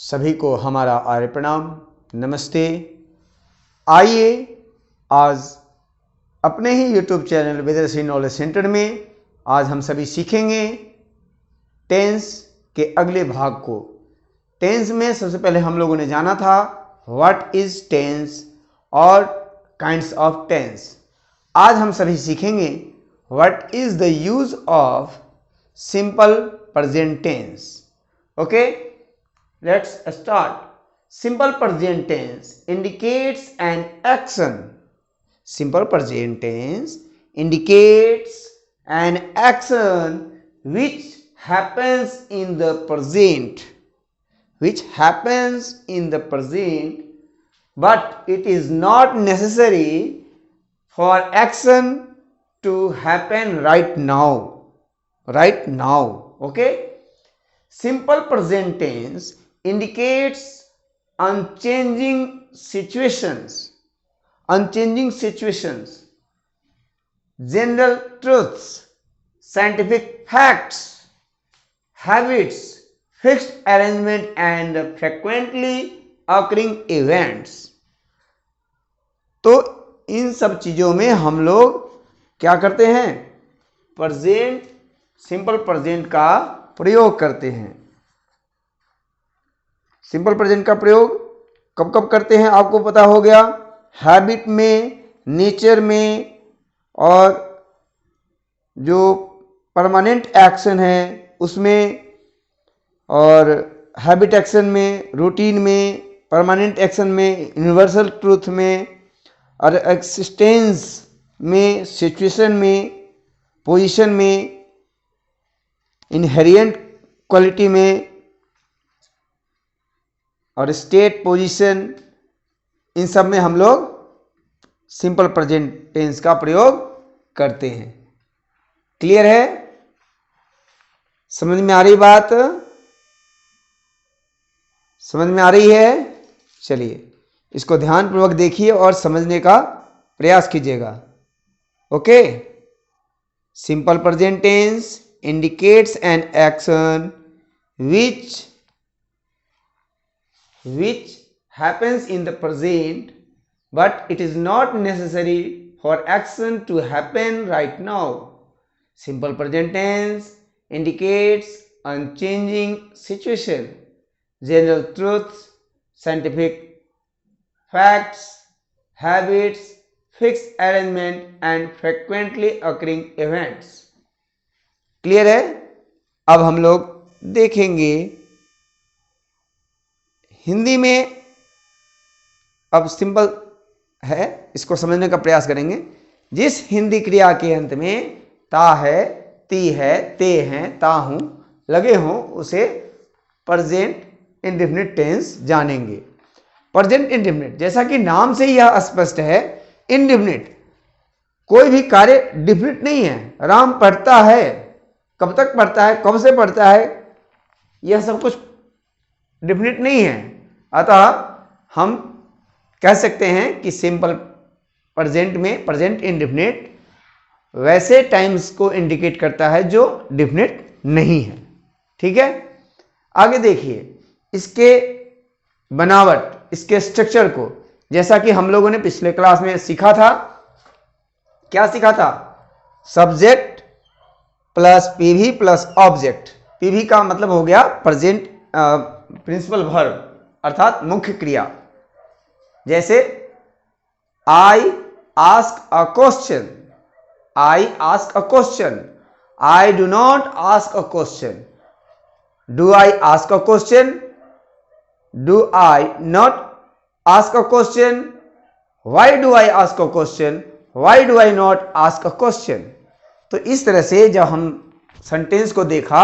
सभी को हमारा आर्य प्रणाम, नमस्ते। आइए आज अपने ही YouTube चैनल वेदरश्री नॉलेज सेंटर में आज हम सभी सीखेंगे टेंस के अगले भाग को। टेंस में सबसे पहले हम लोगों ने जाना था व्हाट इज टेंस और काइंड्स ऑफ टेंस। आज हम सभी सीखेंगे what is the use of simple present tense. Okay, let's start. Simple present tense indicates an action. Simple present tense indicates an action which happens in the present, but it is not necessary for action to happen right now. Okay, simple present tense indicates unchanging situations, general truths, scientific facts, habits, fixed arrangement and frequently occurring events। तो इन सब चीजों में हम लोग क्या करते हैं? Simple present का प्रयोग करते हैं। सिंपल प्रेजेंट का प्रयोग कब कब करते हैं आपको पता हो गया। हैबिट में, नेचर में, और जो परमानेंट एक्शन है उसमें, और हैबिट एक्शन में, रूटीन में, परमानेंट एक्शन में, यूनिवर्सल ट्रूथ में, और एक्सिस्टेंस में, सिचुएशन में, पोजीशन में, इनहेरिएंट क्वालिटी में, और स्टेट पोजीशन, इन सब में हम लोग सिंपल प्रेजेंट टेंस का प्रयोग करते हैं। क्लियर है? समझ में आ रही बात? समझ में आ रही है? चलिए इसको ध्यानपूर्वक देखिए और समझने का प्रयास कीजिएगा। Okay, simple present tense indicates an action which happens in the present, but it is not necessary for action to happen right now. Simple present tense indicates unchanging situation, general truths, scientific facts, habits, fixed arrangement and frequently occurring events। Clear है? अब हम लोग देखेंगे हिंदी में। अब simple है, इसको समझने का प्रयास करेंगे। जिस हिंदी क्रिया के अंत में ता है, ती है, ते हैं, ता हूं लगे हों उसे प्रेजेंट इंडेफिनिट टेंस जानेंगे। प्रेजेंट इंडेफिनिट, जैसा कि नाम से यह स्पष्ट है, इंडेफिनिट, कोई भी कार्य डिफिनिट नहीं है। राम पढ़ता है, कब तक पढ़ता है, कब से पढ़ता है, यह सब कुछ डिफिनिट नहीं है। अतः हम कह सकते हैं कि सिंपल प्रेजेंट में प्रेजेंट इंडेफिनिट वैसे टाइम्स को इंडिकेट करता है जो डिफिनिट नहीं है। ठीक है, आगे देखिए इसके बनावट, इसके स्ट्रक्चर को। जैसा कि हम लोगों ने पिछले क्लास में सीखा था, क्या सीखा था? Subject plus PV plus object. PV का मतलब हो गया प्रेजेंट प्रिंसिपल वर्ब, अर्थात मुख्य क्रिया। जैसे I ask a question, I ask a question, I do not ask a question. Do I ask a question, do I not ask a question, why do I ask a question, why do I not ask a question. तो इस तरह से जब हम sentence को देखा,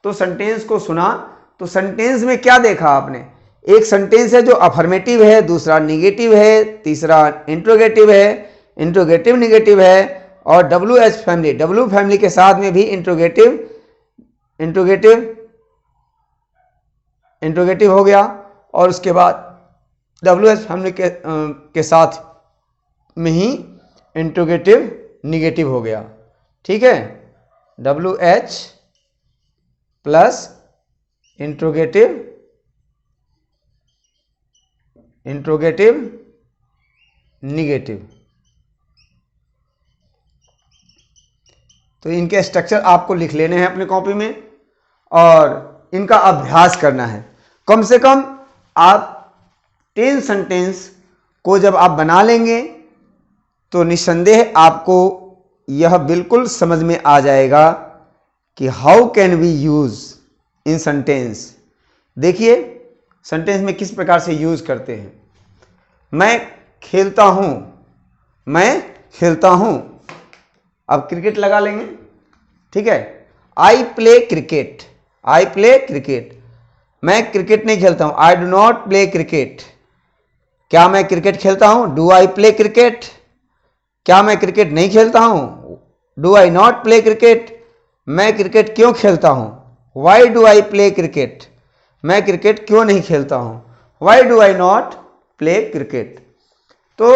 तो sentence को सुना, तो सेंटेंस में क्या देखा आपने? एक सेंटेंस है जो अफर्मेटिव है, दूसरा निगेटिव है, तीसरा इंट्रोगेटिव है, इंट्रोगेटिव निगेटिव है, और WH फैमिली, W फैमिली के साथ में भी इंट्रोगेटिव हो गया, और उसके बाद WH फैमिली के साथ में ही इंट्रोगेटिव निगेटिव हो गया। ठीक है, WH plus interrogative interrogative, negative. तो इनके स्ट्रक्चर आपको लिख लेने हैं अपने कॉपी में और इनका अभ्यास करना है। कम से कम आप 10 सेंटेंस को जब आप बना लेंगे तो निस्संदेह आपको यह बिल्कुल समझ में आ जाएगा कि how can we use in sentence. देखिए सेंटेंस में किस प्रकार से यूज करते हैं। मैं खेलता हूं, मैं खेलता हूं। अब क्रिकेट लगा लेंगे, ठीक है। I play cricket, I play cricket. मैं क्रिकेट नहीं खेलता हूं, I do not play cricket. क्या मैं क्रिकेट खेलता हूं, डू आई प्ले क्रिकेट। क्या मैं क्रिकेट नहीं खेलता हूं, do I not play cricket. मैं क्रिकेट क्यों खेलता हूं, why do I play cricket. मैं क्रिकेट क्यों नहीं खेलता हूं, why do I not play cricket. तो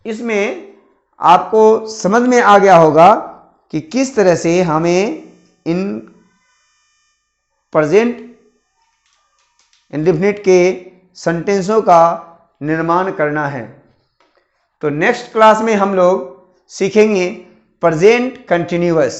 इसमें आपको समझ में आ गया होगा कि किस तरह से हमें इन प्रेजेंट इंडेफिनिट के सेंटेंसों का निर्माण करना है। तो नेक्स्ट क्लास में हम लोग सीखेंगे प्रेजेंट कंटिन्यूअस,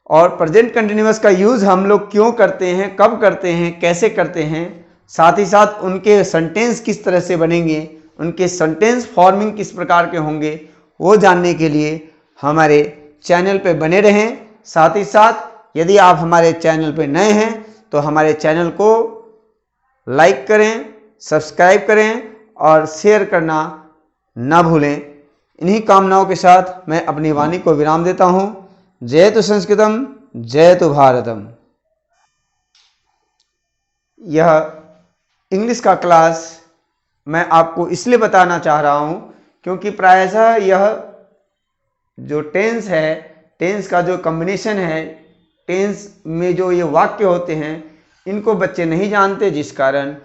और प्रेजेंट कंटिन्यूअस का यूज हम लोग क्यों करते हैं, कब करते हैं, कैसे करते हैं, साथ ही साथ उनके सेंटेंस किस तरह से बनेंगे, उनके सेंटेंस फॉर्मिंग किस प्रकार के होंगे, वो जानने के लिए हमारे चैनल पे बने रहें। साथ ही साथ यदि आप हमारे चैनल पे नए हैं तो हमारे चैनल को लाइक करें, सब्सक्राइब करें और शेयर करना ना भूलें। इन्हीं कामनाओं के साथ मैं अपनी वाणी को विराम देता हूँ। जयतु संस्कृतम, जयतु भारतम। यह इंग्लिश का क्लास मैं आपको इसलिए बताना चाह रहा हूँ क्योंकि प्रायशः यह जो टेंस है, टेंस का जो कॉम्बिनेशन है, टेंस में जो ये वाक्य होते हैं इनको बच्चे नहीं जानते, जिस कारण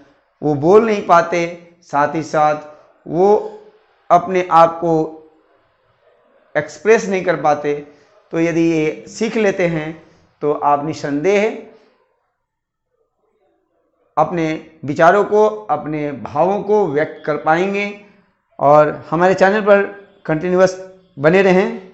वो बोल नहीं पाते, साथ ही साथ वो अपने आप को एक्सप्रेस नहीं कर पाते। तो यदि ये सीख लेते हैं तो आप निस्संदेह अपने विचारों को, अपने भावों को व्यक्त कर पाएंगे। और हमारे चैनल पर कंटिन्यूअस बने रहें।